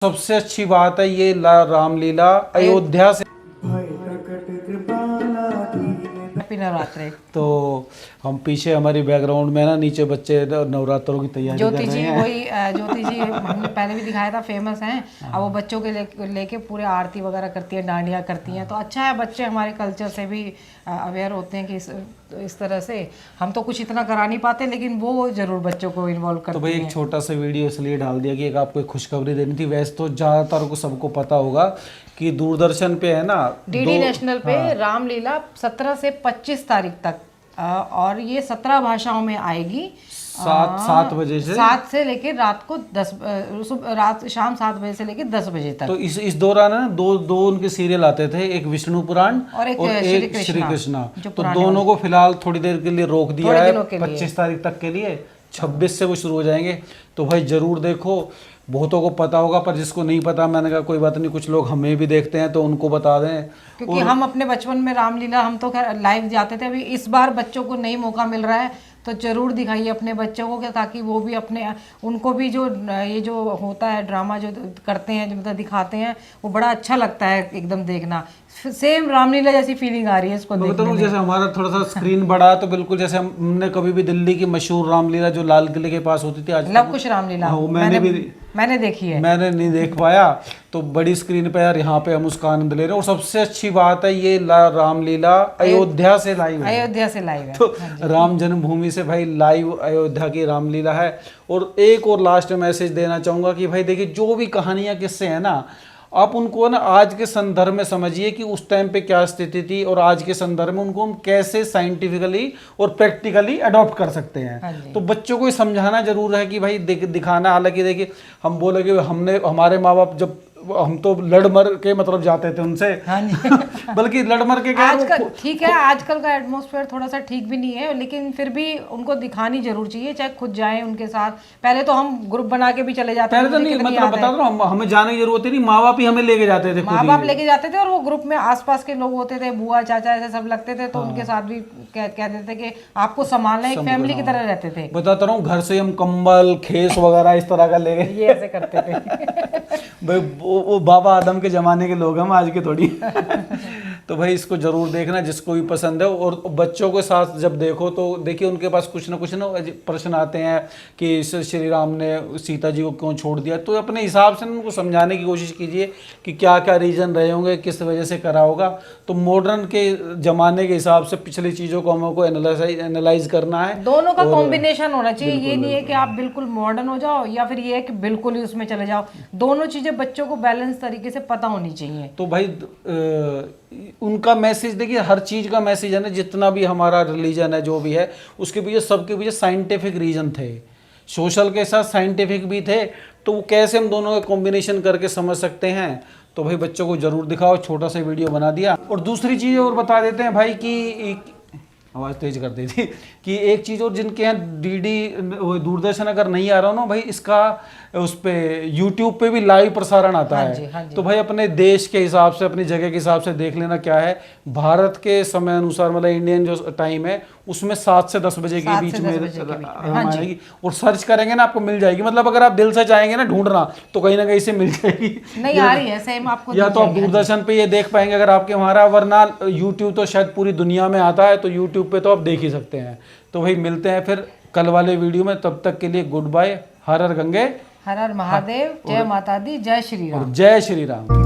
सबसे अच्छी बात है ये रामलीला अयोध्या से। हैप्पी नवरात्रि। तो हम पीछे हमारी बैकग्राउंड में ना नीचे बच्चे नवरात्रों की तैयारी कर ज्योति रहे जी हैं। वही ज्योति जी हमने पहले भी दिखाया था, फेमस हैं। अब वो बच्चों के लेके पूरे आरती वगैरह करती है, डांडिया करती हैं। तो अच्छा है, बच्चे हमारे कल्चर से भी अवेयर होते हैं कि इस तरह से हम तो कुछ इतना करा नहीं पाते, लेकिन वो जरूर बच्चों को इन्वॉल्व करते तो भाई हैं। एक छोटा सा वीडियो इसलिए डाल दिया कि एक आपको एक खुशखबरी देनी थी। वैसे तो ज़्यादातर को सबको पता होगा कि दूरदर्शन पे है ना, डीडी नेशनल पे रामलीला 17 से 25 तारीख तक, और ये 17 भाषाओं में आएगी। 7 बजे से 7 से लेकर रात को 10 शाम 7 बजे से लेकर 10 बजे तक। तो इस दौरान है ना दो उनके सीरियल आते थे, एक विष्णु पुराण और एक श्री कृष्णा। जो तो दोनों को फिलहाल थोड़ी देर के लिए रोक दिया है, दिनों के लिए। 25 तारीख तक के लिए। 26 से वो शुरू हो जाएंगे। तो भाई जरूर देखो, बहुतों को पता होगा पर जिसको नहीं पता, मैंने कहा कोई बात नहीं, कुछ लोग हमें भी देखते हैं तो उनको बता दें। क्योंकि हम अपने बचपन में रामलीला हम तो खैर लाइव जाते थे। अभी इस बार बच्चों को नहीं मौका मिल रहा है तो जरूर दिखाइए अपने बच्चों को, क्या ताकि वो भी उनको भी जो ये जो होता है ड्रामा जो करते हैं, जो मतलब दिखाते हैं, वो बड़ा अच्छा लगता है एकदम देखना। सेम रामलीला जैसी फीलिंग आ रही है इसको देखने में। जैसे हमारा थोड़ा सा स्क्रीन बड़ा है तो बिल्कुल जैसे हमने कभी भी दिल्ली की मशहूर रामलीला जो लाल किले के पास होती थी, आज लव कुश रामलीला मैंने देखी है। मैंने नहीं देख पाया, तो बड़ी स्क्रीन पे यार यहाँ पे हम उसका आनंद ले रहे हैं। और सबसे अच्छी बात है ये रामलीला अयोध्या से लाइव है। अयोध्या से लाइव है। तो राम जन्मभूमि से भाई लाइव अयोध्या की रामलीला है। और एक और लास्ट मैसेज देना चाहूंगा कि भाई देखिए, जो भी कहानियां किस्से हैं ना, आप उनको ना आज के संदर्भ में समझिए कि उस टाइम पे क्या स्थिति थी, और आज के संदर्भ में उनको हम कैसे साइंटिफिकली और प्रैक्टिकली अडॉप्ट कर सकते हैं। तो बच्चों को ये समझाना जरूर है कि भाई दिखाना। हालांकि देखिए, हम बोले कि हमारे माँ बाप जब हम तो लड़ मर के मतलब जाते थे उनसे, हाँ जी। बल्कि लड़ मर के आजकल ठीक है, आजकल का एटमॉस्फेयर थोड़ा सा ठीक भी नहीं है, लेकिन फिर भी उनको दिखानी जरूर चाहिए, चाहे खुद जाएं उनके साथ। पहले तो हम ग्रुप बना के भी चले जाते थे। पहले तो नहीं, मतलब बता रहा हूँ, हमें जाने की जरूरत ही नहीं, माँ बाप ही हमें लेके जाते थे। माँ बाप लेके जाते थे, और वो ग्रुप में आसपास के लोग होते थे, बुआ चाचा ऐसे सब लगते थे, तो उनके साथ भी कहते थे कि आपको संभालना, एक फैमिली की तरह रहते थे। बताता रहा हूँ, घर से हम कंबल खेस वगैरह इस तरह का ले गए, ये ऐसे करते थे। भाई वो बाबा आदम के जमाने के लोग हम, आज के थोड़ी। तो भाई इसको जरूर देखना जिसको भी पसंद है। और बच्चों के साथ जब देखो तो देखिए, उनके पास कुछ ना प्रश्न आते हैं कि श्री राम ने सीता जी को क्यों छोड़ दिया। तो अपने हिसाब से उनको समझाने की कोशिश कीजिए कि क्या क्या रीजन रहे होंगे, किस वजह से करा होगा। तो मॉडर्न के जमाने के हिसाब से पिछली चीज़ों को हमको एनालाइज करना है। दोनों का कॉम्बिनेशन होना चाहिए। ये नहीं है कि आप बिल्कुल मॉडर्न हो जाओ या फिर ये है कि बिल्कुल ही उसमें चले जाओ। दोनों चीज़ें बच्चों को बैलेंस तरीके से पता होनी चाहिए। तो भाई उनका मैसेज देखिए, हर चीज का मैसेज है ना, जितना भी हमारा रिलीजन है जो भी है, उसके पीछे सबके पीछे साइंटिफिक रीजन थे, सोशल के साथ साइंटिफिक भी थे। तो वो कैसे हम दोनों का कॉम्बिनेशन करके समझ सकते हैं। तो भाई बच्चों को जरूर दिखाओ, छोटा सा वीडियो बना दिया। और दूसरी चीज़ और बता देते हैं भाई कि आवाज़ तेज कर दी थी कि एक चीज़ और, जिनके यहाँ दूरदर्शन अगर नहीं आ रहा हो ना भाई, इसका उस पे यूट्यूब पे भी लाइव प्रसारण आता है। हाँ जी। तो भाई अपने देश के हिसाब से, अपनी जगह के हिसाब से देख लेना क्या है। भारत के समय अनुसार, मतलब इंडियन जो टाइम है, उसमें 7 से 10 बजे के बीच में आएगी। और सर्च करेंगे ना, आपको मिल जाएगी। मतलब अगर आप दिल से चाहेंगे ना ढूंढना, तो कहीं ना कहीं से मिल जाएगी। नहीं आ रही है सेम आपको, या तो आप दूरदर्शन पे ये देख पाएंगे अगर आपके वहाँ, वरना यूट्यूब तो शायद पूरी दुनिया में आता है, तो यूट्यूब पे तो आप देख ही सकते हैं। तो भाई मिलते हैं फिर कल वाले वीडियो में, तब तक के लिए गुड बाय। हर हर गंगे, हर हर महादेव, जय माता दी, जय श्री राम। जय श्री राम।